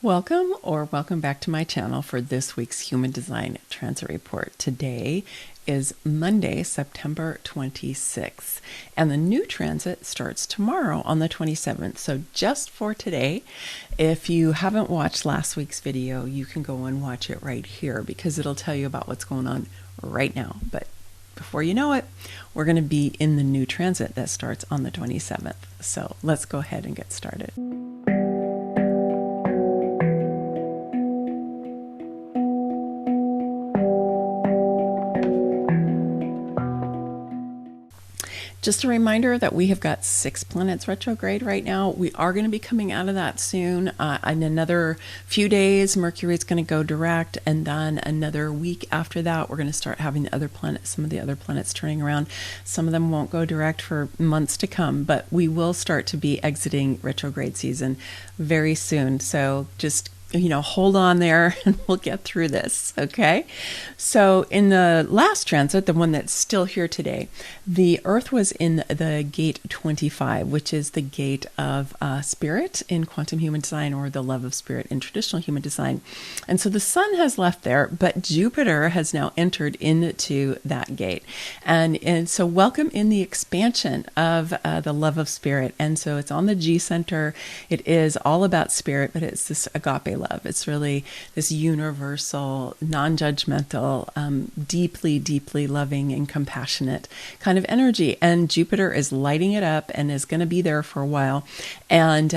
Welcome back to my channel for this week's Human Design Transit Report. Today is Monday, September 26th, and the new transit starts tomorrow on the 27th. So just for today, if you haven't watched last week's video, you can go and watch it right here because it'll tell you about what's going on right now. But before you know it, we're going to be in the new transit that starts on the 27th. So let's go ahead and get started. Just a reminder that we have got 6 planets retrograde right now. We are going to be coming out of that soon. In another few days, Mercury is going to go direct, and then another week after that, we're going to start having the other planets, some of the other planets turning around. Some of them won't go direct for months to come, but we will start to be exiting retrograde season very soon. So just hold on there and we'll get through this, okay? So in the last transit, the one that's still here today, the Earth was in the gate 25, which is the gate of spirit in quantum human design, or the love of spirit in traditional human design. And so the sun has left there, but Jupiter has now entered into that gate. And so welcome in the expansion of the love of spirit. And so it's on the G center. It is all about spirit, but it's this agape love. It's really this universal, non-judgmental, deeply, deeply loving and compassionate kind of energy. And Jupiter is lighting it up and is going to be there for a while. And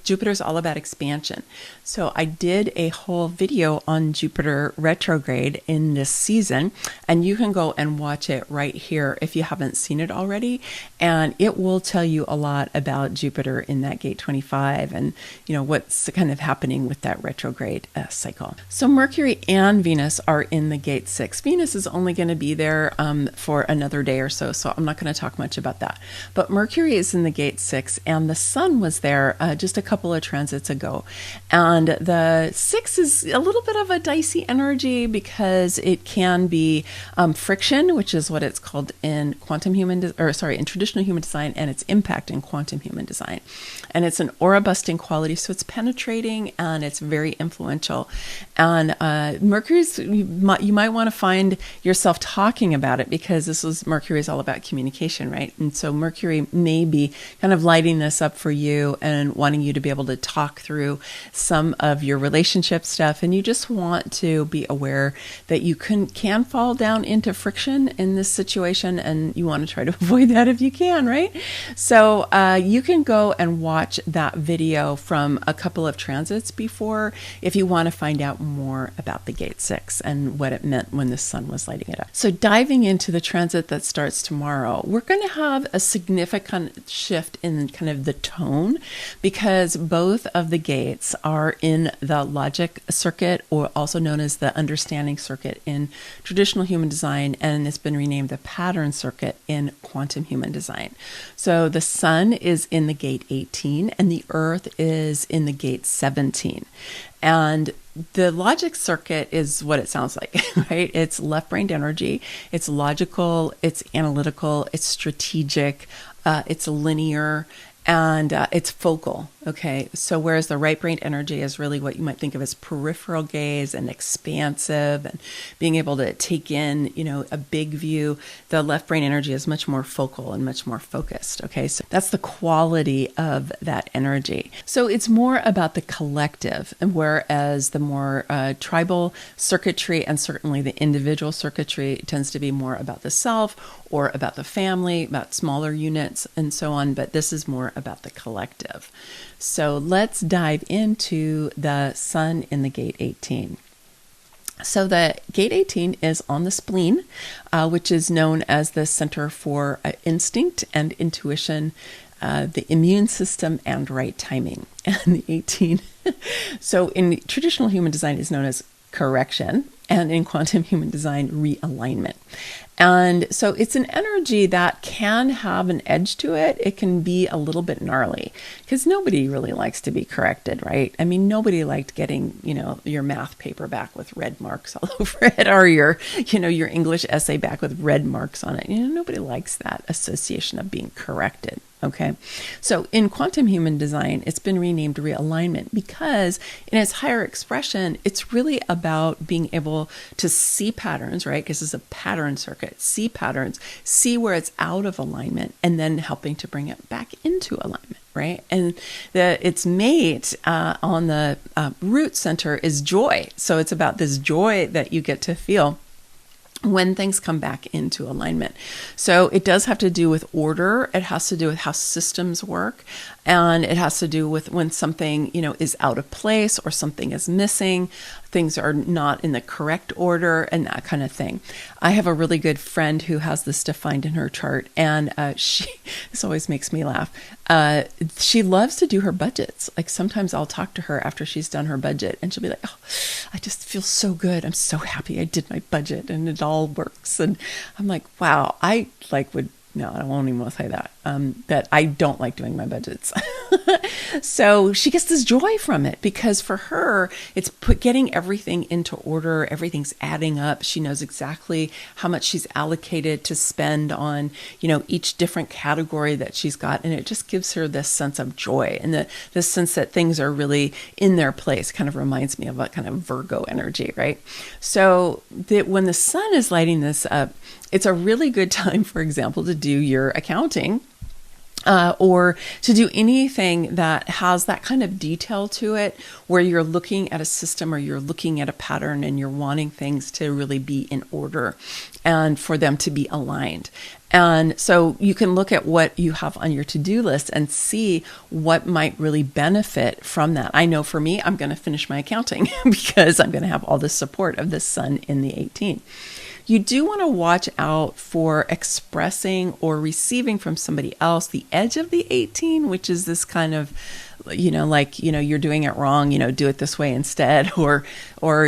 Jupiter is all about expansion. So I did a whole video on Jupiter retrograde in this season, and you can go and watch it right here if you haven't seen it already. And it will tell you a lot about Jupiter in that gate 25 and what's kind of happening with that retrograde cycle. So Mercury and Venus are in the gate 6. Venus is only going to be there for another day or so, so I'm not going to talk much about that. But Mercury is in the gate 6, and the sun was there just a couple of transits ago. And the 6 is a little bit of a dicey energy because it can be friction, which is what it's called in in traditional human design, and its impact in quantum human design. And it's an aura busting quality, so it's penetrating and it's very influential. And Mercury's, you might want to find yourself talking about it because Mercury is all about communication, right? And so Mercury may be kind of lighting this up for you and wanting you to be able to talk through some of your relationship stuff, and you just want to be aware that you can fall down into friction in this situation, and you want to try to avoid that if you can, right? So you can go and watch that video from a couple of transits before if you want to find out more about the gate 6 and what it meant when the sun was lighting it up. So diving into the transit that starts tomorrow, we're going to have a significant shift in kind of the tone because both of the gates are in the logic circuit, or also known as the understanding circuit in traditional human design, and it's been renamed the pattern circuit in quantum human design. So the sun is in the gate 18 and the earth is in the gate 17. And the logic circuit is what it sounds like, right? It's left-brained energy. It's logical, it's analytical, it's strategic, it's linear, and it's focal. Okay, so whereas the right-brained energy is really what you might think of as peripheral gaze and expansive and being able to take in, a big view, the left-brain energy is much more focal and much more focused. Okay, so that's the quality of that energy. So it's more about the collective, and whereas the more tribal circuitry and certainly the individual circuitry tends to be more about the self or about the family, about smaller units and so on, but this is more about the collective. So let's dive into the sun in the gate 18. So the gate 18 is on the spleen, which is known as the center for instinct and intuition, the immune system, and right timing. And the 18, so in traditional human design is known as correction, and in quantum human design, realignment. And so it's an energy that can have an edge to it. It can be a little bit gnarly because nobody really likes to be corrected, right? I mean, nobody liked getting, your math paper back with red marks all over it, or your English essay back with red marks on it. Nobody likes that association of being corrected. Okay. So in quantum human design, it's been renamed realignment because in its higher expression, it's really about being able to see patterns, right? Because it's a pattern circuit, see patterns, see where it's out of alignment, and then helping to bring it back into alignment, right? And its mate on the root center is joy. So it's about this joy that you get to feel when things come back into alignment. So it does have to do with order. It has to do with how systems work. And it has to do with when something, is out of place or something is missing, things are not in the correct order and that kind of thing. I have a really good friend who has this defined in her chart, and this always makes me laugh. She loves to do her budgets. Like sometimes I'll talk to her after she's done her budget and she'll be like, oh, I just feel so good. I'm so happy I did my budget and it all works. And I'm like, wow, no, I won't even say that, that I don't like doing my budgets. So she gets this joy from it because for her, it's getting everything into order. Everything's adding up. She knows exactly how much she's allocated to spend on, each different category that she's got. And it just gives her this sense of joy and this sense that things are really in their place. Kind of reminds me of a kind of Virgo energy, right? So when the sun is lighting this up, it's a really good time, for example, to do your accounting or to do anything that has that kind of detail to it, where you're looking at a system or you're looking at a pattern and you're wanting things to really be in order and for them to be aligned. And so you can look at what you have on your to-do list and see what might really benefit from that. I know for me, I'm going to finish my accounting because I'm going to have all the support of the sun in the 18. You do want to watch out for expressing or receiving from somebody else the edge of the 18, which is this kind of, you're doing it wrong, do it this way instead, or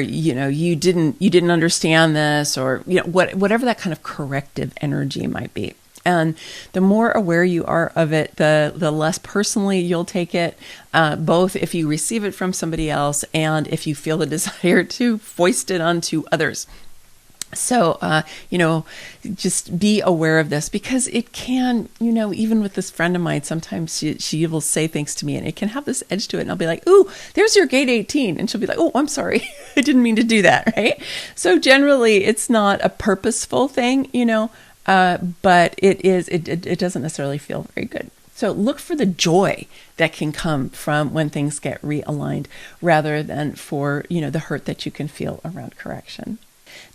you didn't understand this, or, whatever that kind of corrective energy might be. And the more aware you are of it, the less personally you'll take it, both if you receive it from somebody else and if you feel the desire to foist it onto others. So, just be aware of this because it can, even with this friend of mine, sometimes she will say things to me and it can have this edge to it. And I'll be like, ooh, there's your gate 18. And she'll be like, oh, I'm sorry. I didn't mean to do that. Right. So generally it's not a purposeful thing, but it doesn't necessarily feel very good. So look for the joy that can come from when things get realigned rather than for, the hurt that you can feel around correction.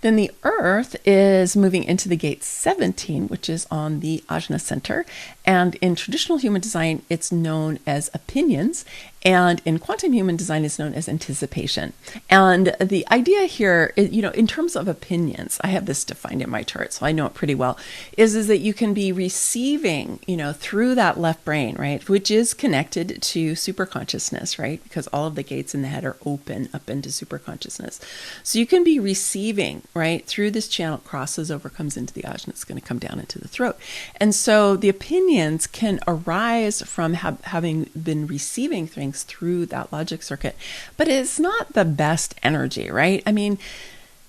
Then the Earth is moving into the gate 17, which is on the Ajna center. And in traditional human design, it's known as opinions. And in quantum human design, it's known as anticipation. And the idea here is, in terms of opinions, I have this defined in my chart, so I know it pretty well, is that you can be receiving, through that left brain, right, which is connected to superconsciousness, right, because all of the gates in the head are open up into superconsciousness. So you can be receiving, right, through this channel, crosses over, comes into the ajna, it's going to come down into the throat. And so the opinions can arise from having been receiving things through that logic circuit, but it's not the best energy, right? I mean,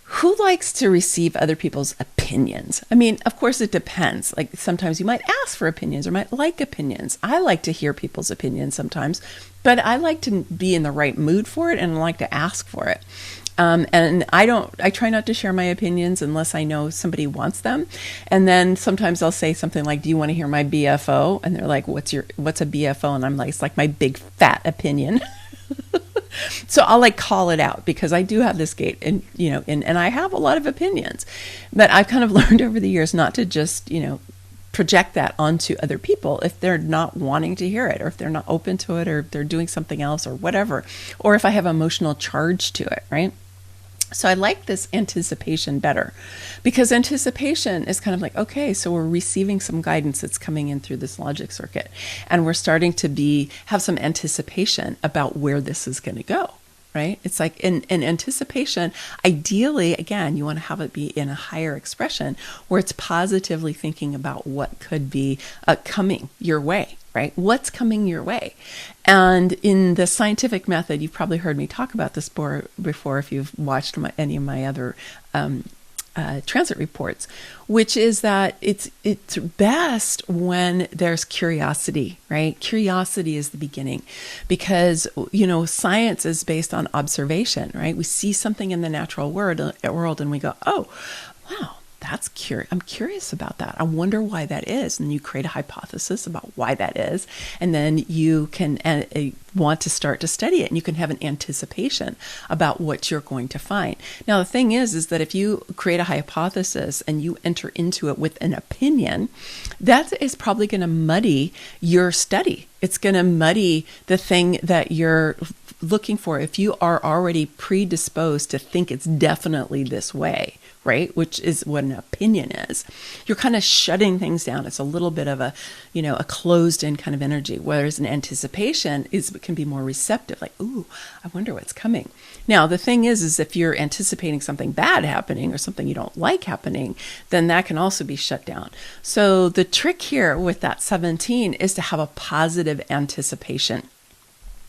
who likes to receive other people's opinions? I mean, of course it depends. Like sometimes you might ask for opinions or might like opinions. I like to hear people's opinions sometimes, but I like to be in the right mood for it and I like to ask for it. And I try not to share my opinions unless I know somebody wants them. And then sometimes I'll say something like, do you want to hear my BFO? And they're like, what's a BFO? And I'm like, it's like my big fat opinion. So I'll call it out because I do have this gate and, and I have a lot of opinions, but I've kind of learned over the years not to just, project that onto other people if they're not wanting to hear it or if they're not open to it or if they're doing something else or whatever, or if I have emotional charge to it, right? So I like this anticipation better because anticipation is kind of like, okay, so we're receiving some guidance that's coming in through this logic circuit and we're starting to have some anticipation about where this is going to go, right? It's like in anticipation, ideally, again, you want to have it be in a higher expression where it's positively thinking about what could be coming your way. Right? What's coming your way? And in the scientific method, you've probably heard me talk about this before if you've watched any of my other transit reports, which is that it's best when there's curiosity, right? Curiosity is the beginning, because science is based on observation, right? We see something in the natural world and we go, oh, wow. I'm curious about that. I wonder why that is. And you create a hypothesis about why that is. And then you can want to start to study it, and you can have an anticipation about what you're going to find. Now, the thing is that if you create a hypothesis and you enter into it with an opinion, that is probably going to muddy your study. It's going to muddy the thing that you're looking for. If you are already predisposed to think it's definitely this way, right? Which is what an opinion is. You're kind of shutting things down. It's a little bit of a closed in kind of energy, whereas an anticipation can be more receptive, like, ooh, I wonder what's coming. Now, the thing is if you're anticipating something bad happening or something you don't like happening, then that can also be shut down. So the trick here with that 17 is to have a positive anticipation.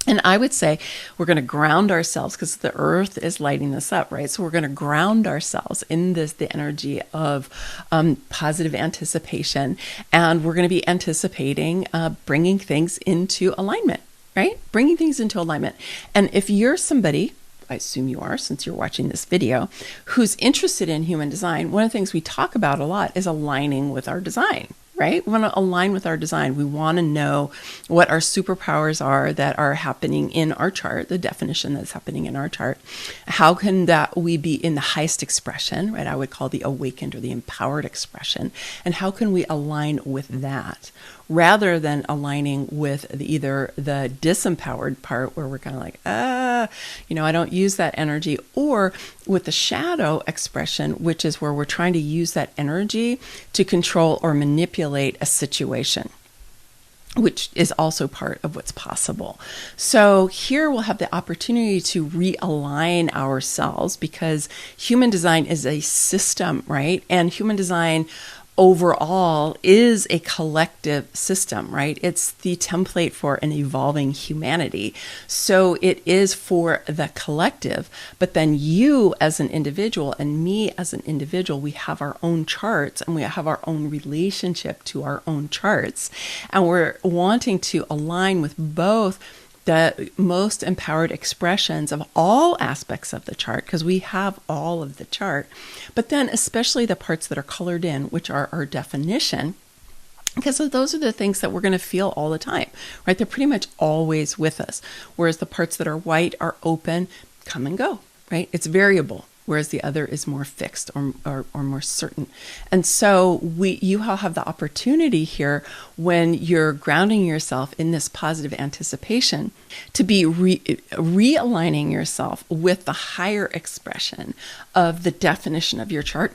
And I would say we're going to ground ourselves, because the earth is lighting this up, right? So we're going to ground ourselves in the energy of positive anticipation. And we're going to be anticipating bringing things into alignment, right? Bringing things into alignment. And if you're somebody, I assume you are, since you're watching this video, who's interested in human design, one of the things we talk about a lot is aligning with our design. Right? We want to align with our design. We want to know what our superpowers are that are happening in our chart, the definition that's happening in our chart. How can that we be in the highest expression, right? I would call the awakened or the empowered expression. And how can we align with that, rather than aligning with either the disempowered part, where we're kind of like, I don't use that energy, or with the shadow expression, which is where we're trying to use that energy to control or manipulate a situation, which is also part of what's possible. So here we'll have the opportunity to realign ourselves, because human design is a system, right? And human design overall is a collective system, right? It's the template for an evolving humanity. So it is for the collective, but then you as an individual and me as an individual, we have our own charts and we have our own relationship to our own charts. And we're wanting to align with both the most empowered expressions of all aspects of the chart, because we have all of the chart, but then especially the parts that are colored in, which are our definition, because those are the things that we're going to feel all the time, right? They're pretty much always with us, whereas the parts that are white are open, come and go, right? It's variable, whereas the other is more fixed or more certain. And so you all have the opportunity here, when you're grounding yourself in this positive anticipation, to be realigning yourself with the higher expression of the definition of your chart,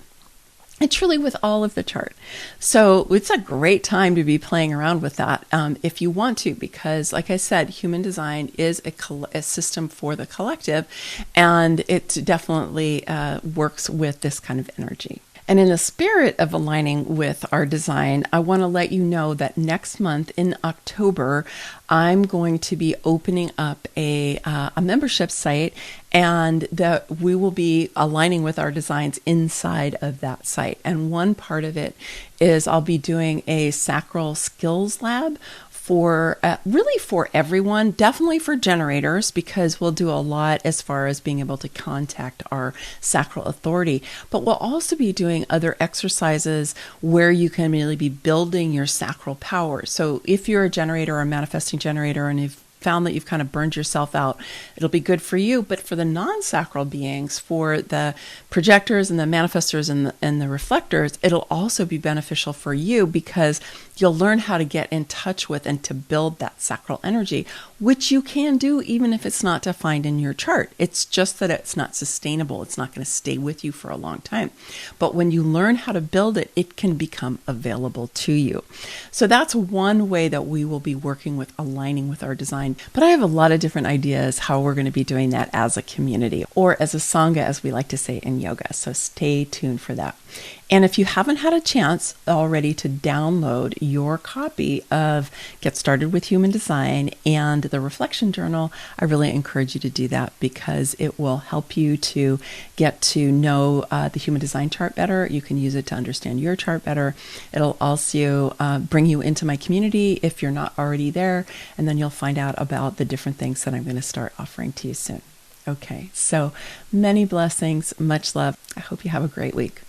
and truly with all of the chart. So it's a great time to be playing around with that if you want to, because like I said, human design is a system for the collective, and it definitely works with this kind of energy. And in the spirit of aligning with our design, I want to let you know that next month in October, I'm going to be opening up a membership site, and that we will be aligning with our designs inside of that site. And one part of it is I'll be doing a sacral skills lab for really for everyone, definitely for generators, because we'll do a lot as far as being able to contact our sacral authority. But we'll also be doing other exercises where you can really be building your sacral power. So if you're a generator or a manifesting generator, and you've found that you've kind of burned yourself out, it'll be good for you. But for the non-sacral beings, for the projectors and the manifestors and the reflectors, it'll also be beneficial for you, because you'll learn how to get in touch with and to build that sacral energy, which you can do even if it's not defined in your chart. It's just that it's not sustainable. It's not going to stay with you for a long time. But when you learn how to build it, it can become available to you. So that's one way that we will be working with aligning with our design. But I have a lot of different ideas how we're going to be doing that as a community, or as a sangha, as we like to say in yoga. So stay tuned for that. And if you haven't had a chance already to download your copy of Get Started with Human Design and the Reflection Journal, I really encourage you to do that because it will help you to get to know the Human Design chart better. You can use it to understand your chart better. It'll also bring you into my community if you're not already there, and then you'll find out about the different things that I'm going to start offering to you soon. Okay, so many blessings, much love. I hope you have a great week.